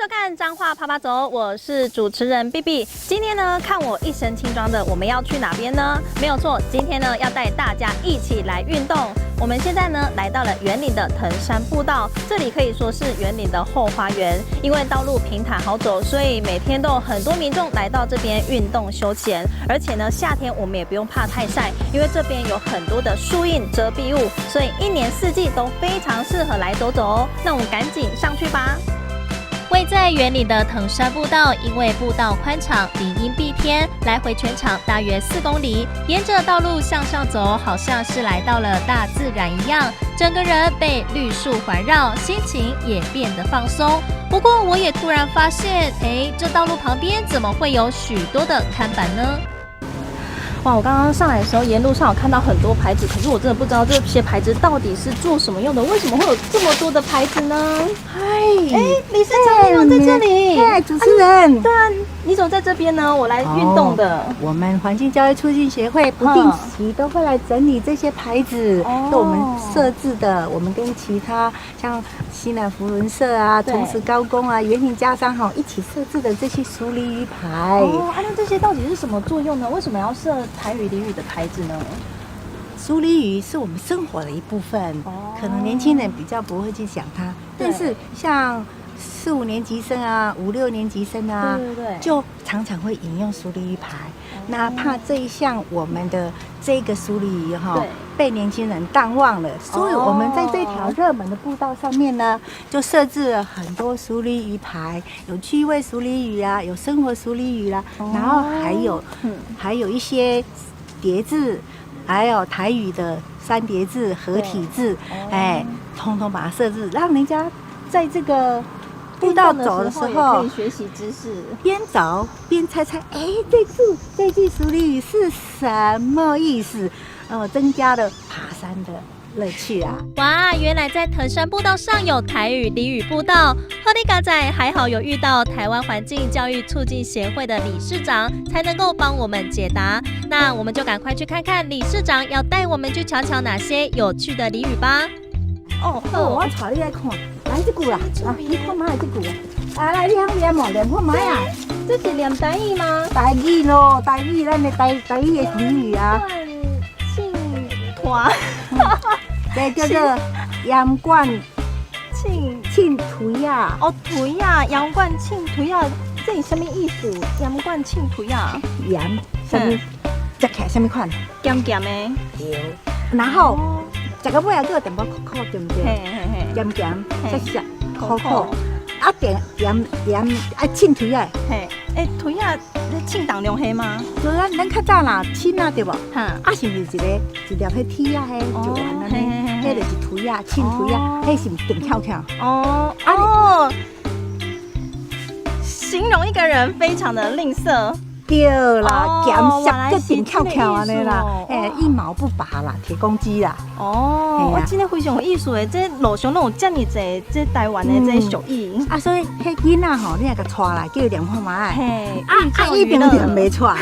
收看彰化趴趴走，我是主持人 BB。今天呢，看我一身轻装的，我们要去哪边呢？没有错，今天呢要带大家一起来运动。我们现在呢来到了员林的藤山步道，这里可以说是员林的后花园，因为道路平坦好走，所以每天都有很多民众来到这边运动休闲。而且呢，夏天我们也不用怕太晒，因为这边有很多的树荫遮蔽物，所以一年四季都非常适合来走走哦。那我们赶紧上去吧。位在园林的藤山步道，因为步道宽敞，林荫蔽天，来回全长大约4公里。沿着道路向上走，好像是来到了大自然一样，整个人被绿树环绕，心情也变得放松。不过，我也突然发现，这道路旁边怎么会有许多的看板呢？哇！我刚刚上来的时候，沿路上有看到很多牌子，可是我真的不知道这些牌子到底是做什么用的？为什么会有这么多的牌子呢？嗨，理事长你怎么在这里？对，主持人。对啊，你怎么在这边呢？我来运动的。我们环境教育促进协会不定期都会来整理这些牌子，是我们设置的。我们跟其他像西南福伦社啊、崇实高工啊、园林家商一起设置的这些苏鲤鱼牌。那这些到底是什么作用呢？为什么要设台语、俚语的牌子呢？苏鲤鱼是我们生活的一部分，可能年轻人比较不会去想它，但是像4、5年级生啊、5、6年级生啊，就常常会引用苏鲤鱼牌。那怕这一项我们的这个苏鲤鱼被年轻人淡忘了，所以我们在这条热门的步道上面呢，就设置了很多苏鲤鱼牌，有趣味苏鲤鱼啊，有生活苏鲤鱼啦，然后还有一些叠字，还有台语的3叠字、合体字，通通把它设置，让人家在这个步道走的时候可以学习知识，边走边猜，这句苏鲤语是什么意思？增加了爬山的乐趣啊！哇，原来在藤山步道上有台语俚语步道，贺利嘎仔还好有遇到台湾环境教育促进协会的理事长，才能够帮我们解答。那我们就赶快去看看理事长要带我们去瞧瞧哪些有趣的俚语吧。好，我带你来看，来这句啦，你看嘛这句啊，来你通念哦，念看嘛啊，这是念台语吗？台语咯，台语咱的台语的俚语啊。这叫做阳冠庆腿啊！腿啊，阳冠庆腿啊，这是什么意思？阳冠庆腿啊，阳什么？食起来什么款？咸咸的。对。然后食到尾啊，个淡薄苦苦，对不对？咸咸、涩涩、苦苦。啊，盐啊，庆腿啊！腿啊，庆当凉黑吗？就咱较早啦，庆啊，对不？是不是一粒迄铁啊，就完了呢？迄就是腿啊，庆腿啊，迄是顶翘翘。形容一个人非常的吝啬。对啦，咸涩个顶翘翘安尼啦，一毛不拔啦，铁公鸡啦。我真的非常有意思诶，这路上拢有这么多这台湾的这俗语。所以迄囡仔你也甲带来，叫伊念看嘛。一定念袂出来，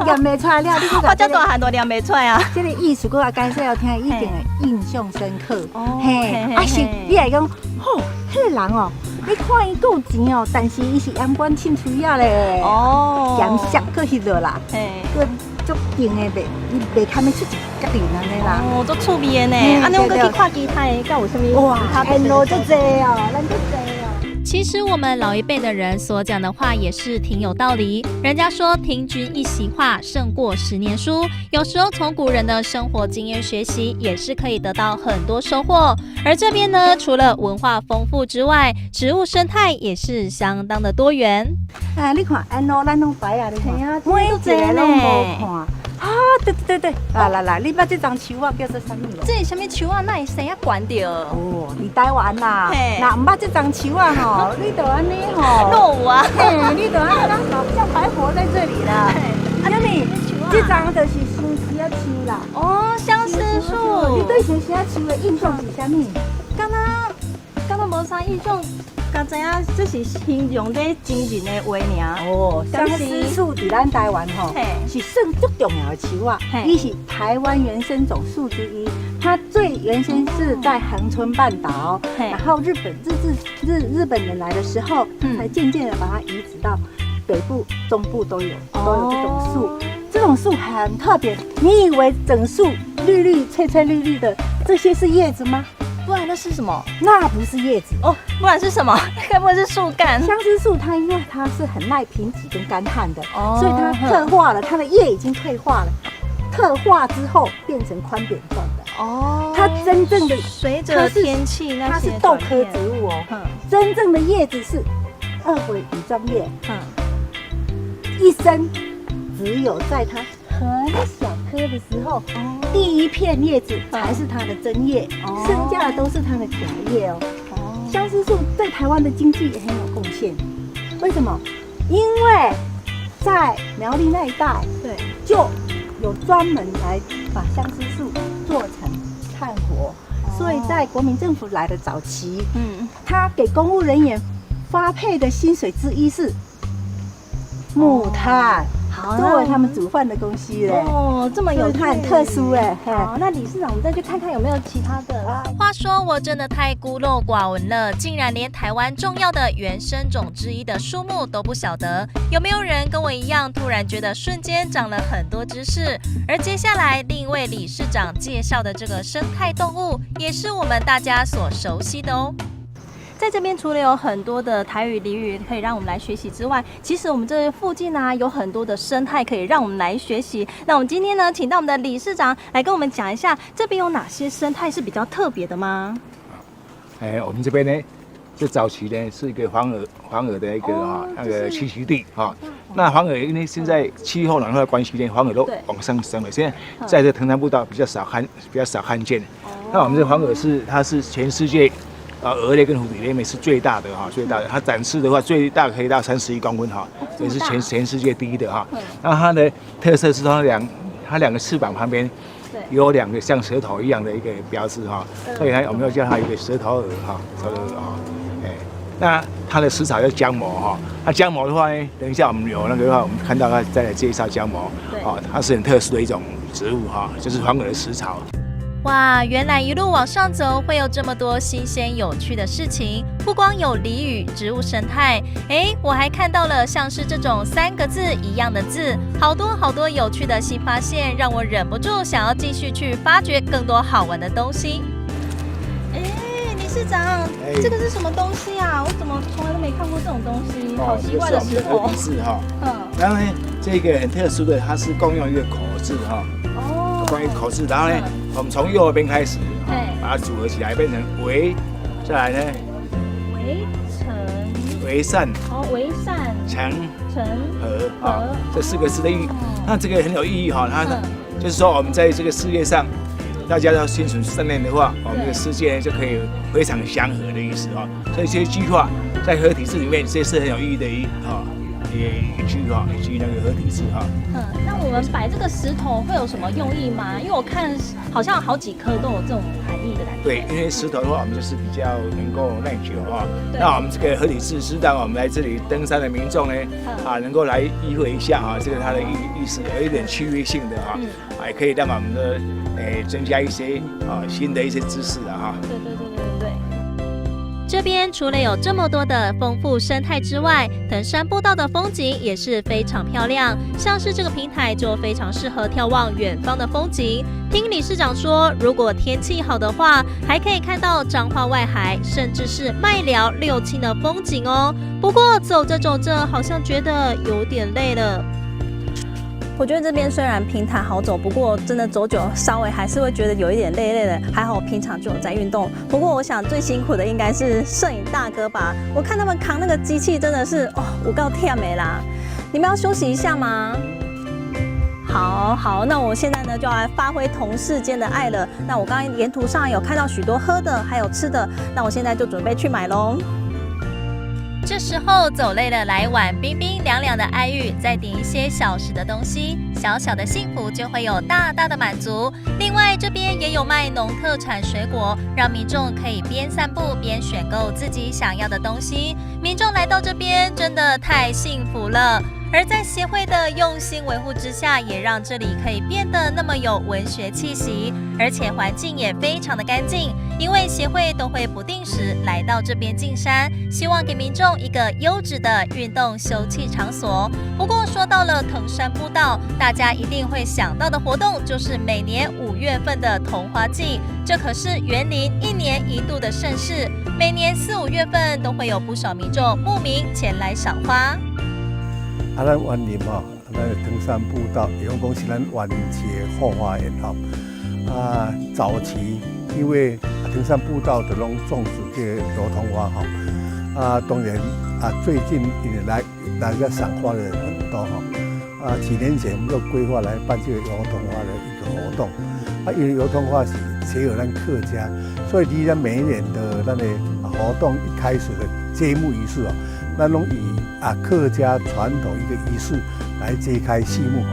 念袂出来了，你我这大汉都念袂出来啊。这个意思，我解释要听，一定会印象深刻。是你会讲，迄个人你看伊够钱但是伊是阳光庆腿啊咧。咸涩个迄落啦，个足硬的袂堪要出一角面安尼啦。足趣味的呢。安尼我去看其他的，敢有啥物？哇，看路足济咱足济其实我们老一辈的人所讲的话也是挺有道理。人家说听君一席话胜过10年书，有时候从古人的生活经验学习也是可以得到很多收获。而这边呢，除了文化丰富之外，植物生态也是相当的多元。你看安怎咱拢摆啊，你看，每一个拢无看。对，来，你捌这张树啊叫做啥物？这是什么树啊？那会生啊悬着？你台湾啦，那唔捌这张树啊你就安尼有啊，你就安尼好像白活在这里啦。这张就是相思啊树啦。相思树。你对相思啊树的印象是啥物？敢若无啥印象，刚知影这是形容在真人的话尔。哦，相思树伫咱台湾吼，是算最重要的树啊，伊是台湾原生种树之一。它最原先是在恒春半岛，然后日本人来的时候，才渐渐的把它移植到北部、中部都有这种树。这种树很特别，你以为整树绿绿、翠翠绿绿的，这些是叶子吗？不然那是什么？那不是叶子哦，不然是什么？该不会是树干？相思树它因为它是很耐贫瘠跟干旱的，所以它特化了，它的叶已经退化了。特化之后变成宽扁状的哦，它真正的随着天气那些，它是豆科植物哦，真正的叶子是二回羽状叶，一生只有在它很小颗的时候，第一片叶子才是它的真叶，剩下的都是它的假叶哦。相思树对台湾的经济也很有贡献，为什么？因为在苗栗那一带，对，就有专门来把相思树做成炭火，所以在国民政府来的早期，他给公务人员发配的薪水之一是木炭，作为他们煮饭的东西嘞。哦，这么有它很特殊哎。好，那理事长，我们再去看看有没有其他的。话说我真的太孤陋寡闻了，竟然连台湾重要的原生种之一的树木都不晓得。有没有人跟我一样，突然觉得瞬间长了很多知识？而接下来另一位理事长介绍的这个生态动物，也是我们大家所熟悉的哦。在这边除了有很多的台语、俚语可以让我们来学习之外，其实我们这附近啊有很多的生态可以让我们来学习。那我们今天呢，请到我们的理事长来跟我们讲一下，这边有哪些生态是比较特别的吗？我们这边呢，这早期呢是一个黄鹅的一个那个栖息地哈。那黄鹅因为现在气候暖化的关系呢，黄鹅都往上升了。现在在这腾山步道比较少看见。那我们这黄鹅它是全世界。鹅类跟蝴蝶类里面是最大的哈，最大的。它展翅的话，最大可以到31公分哈，也是全世界第一的哈。然后它的特色是它两个翅膀旁边有两个像舌头一样的一个标志哈，所以我们要叫它一个舌头鹅哈，舌头鹅哈。那它的食草叫姜蘑哈，那姜蘑的话呢，等一下我们有那个话，我们看到它再来介绍姜蘑。它是很特殊的一种植物哈，就是黄鹅的食草。哇，原来一路往上走会有这么多新鲜有趣的事情，不光有俚语、植物生态，我还看到了像是这种3个字一样的字，好多有趣的新发现，让我忍不住想要继续去发掘更多好玩的东西。理事长，这个是什么东西啊？我怎么从来都没看过这种东西？好奇怪的石头。是哈，然后呢，这个很特殊的，它是共用一个口字哈。关于口字，然后呢，我们从右边开始，把它组合起来，变成为，再来呢，为善，为善，成和这4个字的意义。那这个很有意义哈，它就是说我们在这个世界上，大家要心存善念的话，我们这个世界就可以非常祥和的意思哈。所以这些句话在合体字里面，这是很有意义的一句哈，以及那个合体字哈。那我们摆这个石头会有什么用意吗？因为我看好像好几颗都有这种含义的感觉。对，因为石头的话，我们就是比较能够耐久哈。那我们这个合体字是让我们来这里登山的民众呢，能够来意会一下哈，这个它的意思有一点区别性的哈，也可以让我们的增加一些新的一些知识哈。对。这边除了有这么多的丰富生态之外，腾山步道的风景也是非常漂亮，像是这个平台就非常适合眺望远方的风景。听理事长说，如果天气好的话，还可以看到彰化外海，甚至是麦寮、六轻的风景哦。不过走着走着，好像觉得有点累了。我觉得这边虽然平坦好走，不过真的走久稍微还是会觉得有一点累的。还好我平常就有在运动。不过我想最辛苦的应该是摄影大哥吧，我看他们扛那个机器真的是有够忝的啦。你们要休息一下吗？好，那我现在呢就要来发挥同事间的爱了。那我刚刚沿途上有看到许多喝的，还有吃的，那我现在就准备去买咯。这时候走累了，来碗冰冰凉凉的爱玉，再点一些小食的东西，小小的幸福就会有大大的满足。另外外，这边也有卖农特产水果，让民众可以边散步边选购自己想要的东西。民众来到这边真的太幸福了。而在协会的用心维护之下，也让这里可以变得那么有文学气息，而且环境也非常的干净。因为协会都会不定时来到这边进山，希望给民众一个优质的运动休憩场所。不过说到了藤山步道，大家一定会想到的活动就是每年5月份的桐花季，这可是园林1年1度的盛事，每年4、5月份都会有不少民众慕名前来赏花。咱园林咱的藤山步道，比如讲是咱园林的后花园早期因为藤山步道的拢种植这油桐花当然最近来个赏花的人很多几年前我们就规划来办这个油桐花的一个活动因为油桐花是结合咱客家，所以离咱每一年的咱的活动一开始的揭幕仪式咱拢以客家传统一个仪式来揭开序幕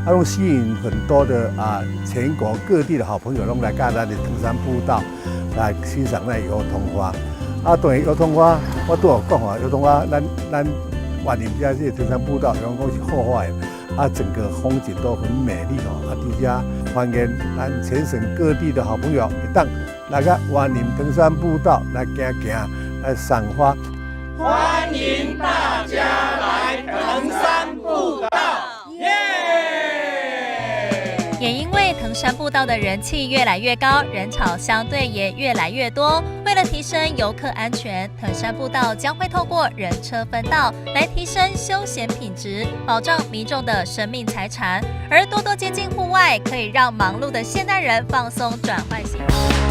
拢吸引很多的全国各地的好朋友拢来到咱的藤山步道来欣赏那油桐花当然油桐花我都有讲油桐花咱园林这些藤山步道，比方讲是后花园整个风景都很美丽底下欢迎咱全省各地的好朋友一当来个园林藤山步道来行来赏花。欢迎大家来藤山步道，也因为藤山步道的人气越来越高，人潮相对也越来越多。为了提升游客安全，藤山步道将会透过人车分道来提升休闲品质，保障民众的生命财产。而多接近户外，可以让忙碌的现代人放松转换心情。